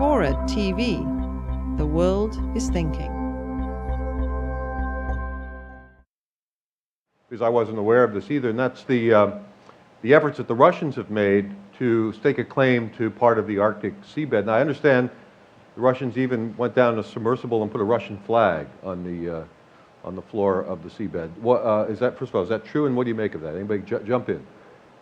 FORA.tv. The world is thinking. Because I wasn't aware of this either, and that's the efforts that the Russians have made to stake a claim to part of the Arctic seabed. Now, I understand the Russians even went down a submersible and put a Russian flag on the floor of the seabed. What, is that, first of all, is that true, and what do you make of that? Anybody jump in?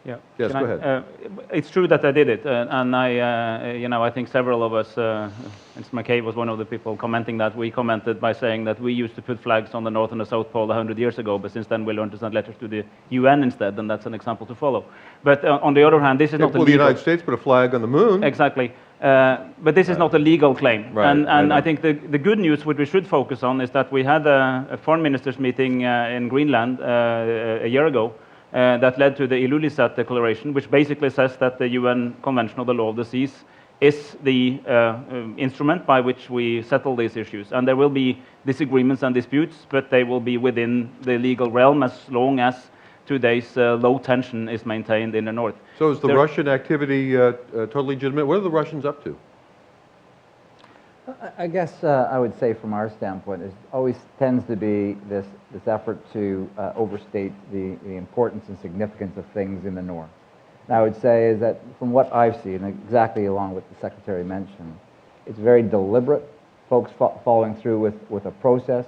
Yeah. Yes, go ahead. It's true that I did it, and I think several of us, and McKay was one of the people commenting that. We commented by saying that we used to put flags on the North and the South Pole 100 years ago, but since then we learned to send letters to the UN instead, and that's an example to follow. But on the other hand, this is not well, the United States put a flag on the moon. Exactly. But this is not a legal claim. Right, and I think the good news, what we should focus on, is that we had a foreign ministers meeting in Greenland a year ago, that led to the Ilulissat Declaration, which basically says that the UN Convention on the Law of the Seas is the instrument by which we settle these issues. And there will be disagreements and disputes, but they will be within the legal realm as long as today's low tension is maintained in the north. So is the Russian activity totally legitimate? What are the Russians up to? I guess I would say from our standpoint, it always tends to be this effort to overstate the importance and significance of things in the north. And I would say is that from what I've seen, exactly along with the Secretary mentioned, it's very deliberate, folks following through with a process.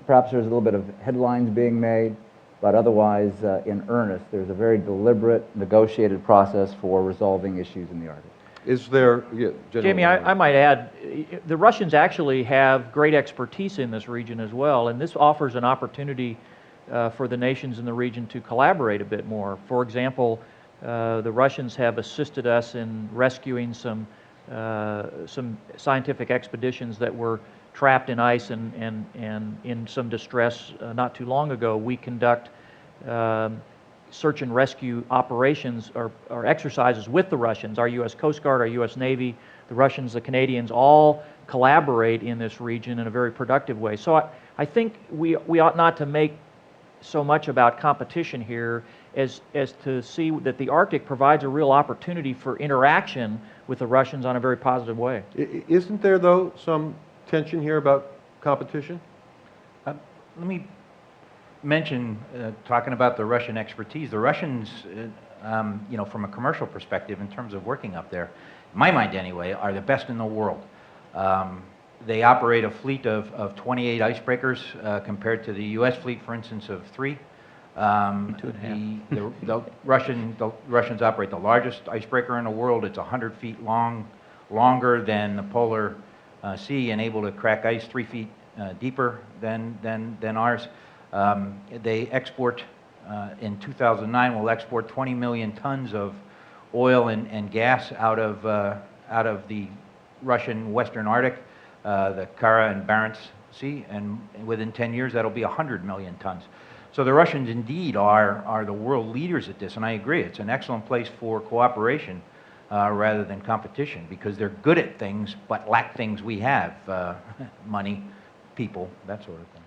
Perhaps there's a little bit of headlines being made, but otherwise, in earnest, there's a very deliberate, negotiated process for resolving issues in the Arctic. Is there, Jamie, I might add, the Russians actually have great expertise in this region as well, and this offers an opportunity for the nations in the region to collaborate a bit more. For example, the Russians have assisted us in rescuing some scientific expeditions that were trapped in ice and in some distress not too long ago. We conduct search and rescue operations or exercises with the Russians. Our U.S. Coast Guard, our U.S. Navy, the Russians, the Canadians, all collaborate in this region in a very productive way. So I think we ought not to make so much about competition here as to see that the Arctic provides a real opportunity for interaction with the Russians on a very positive way. Isn't there, though, some tension here about competition? Let me mention, talking about the Russian expertise, the Russians, from a commercial perspective, in terms of working up there, in my mind anyway, are the best in the world. They operate a fleet of 28 icebreakers compared to the U.S. fleet, for instance, of 3. The Russians operate the largest icebreaker in the world. It's 100 feet long, longer than the polar sea, and able to crack ice 3 feet deeper than ours. They export, in 2009, will export 20 million tons of oil and gas out of the Russian Western Arctic, the Kara and Barents Sea, and within 10 years that'll be 100 million tons. So the Russians indeed are the world leaders at this, and I agree, it's an excellent place for cooperation rather than competition, because they're good at things but lack things we have, money, people, that sort of thing.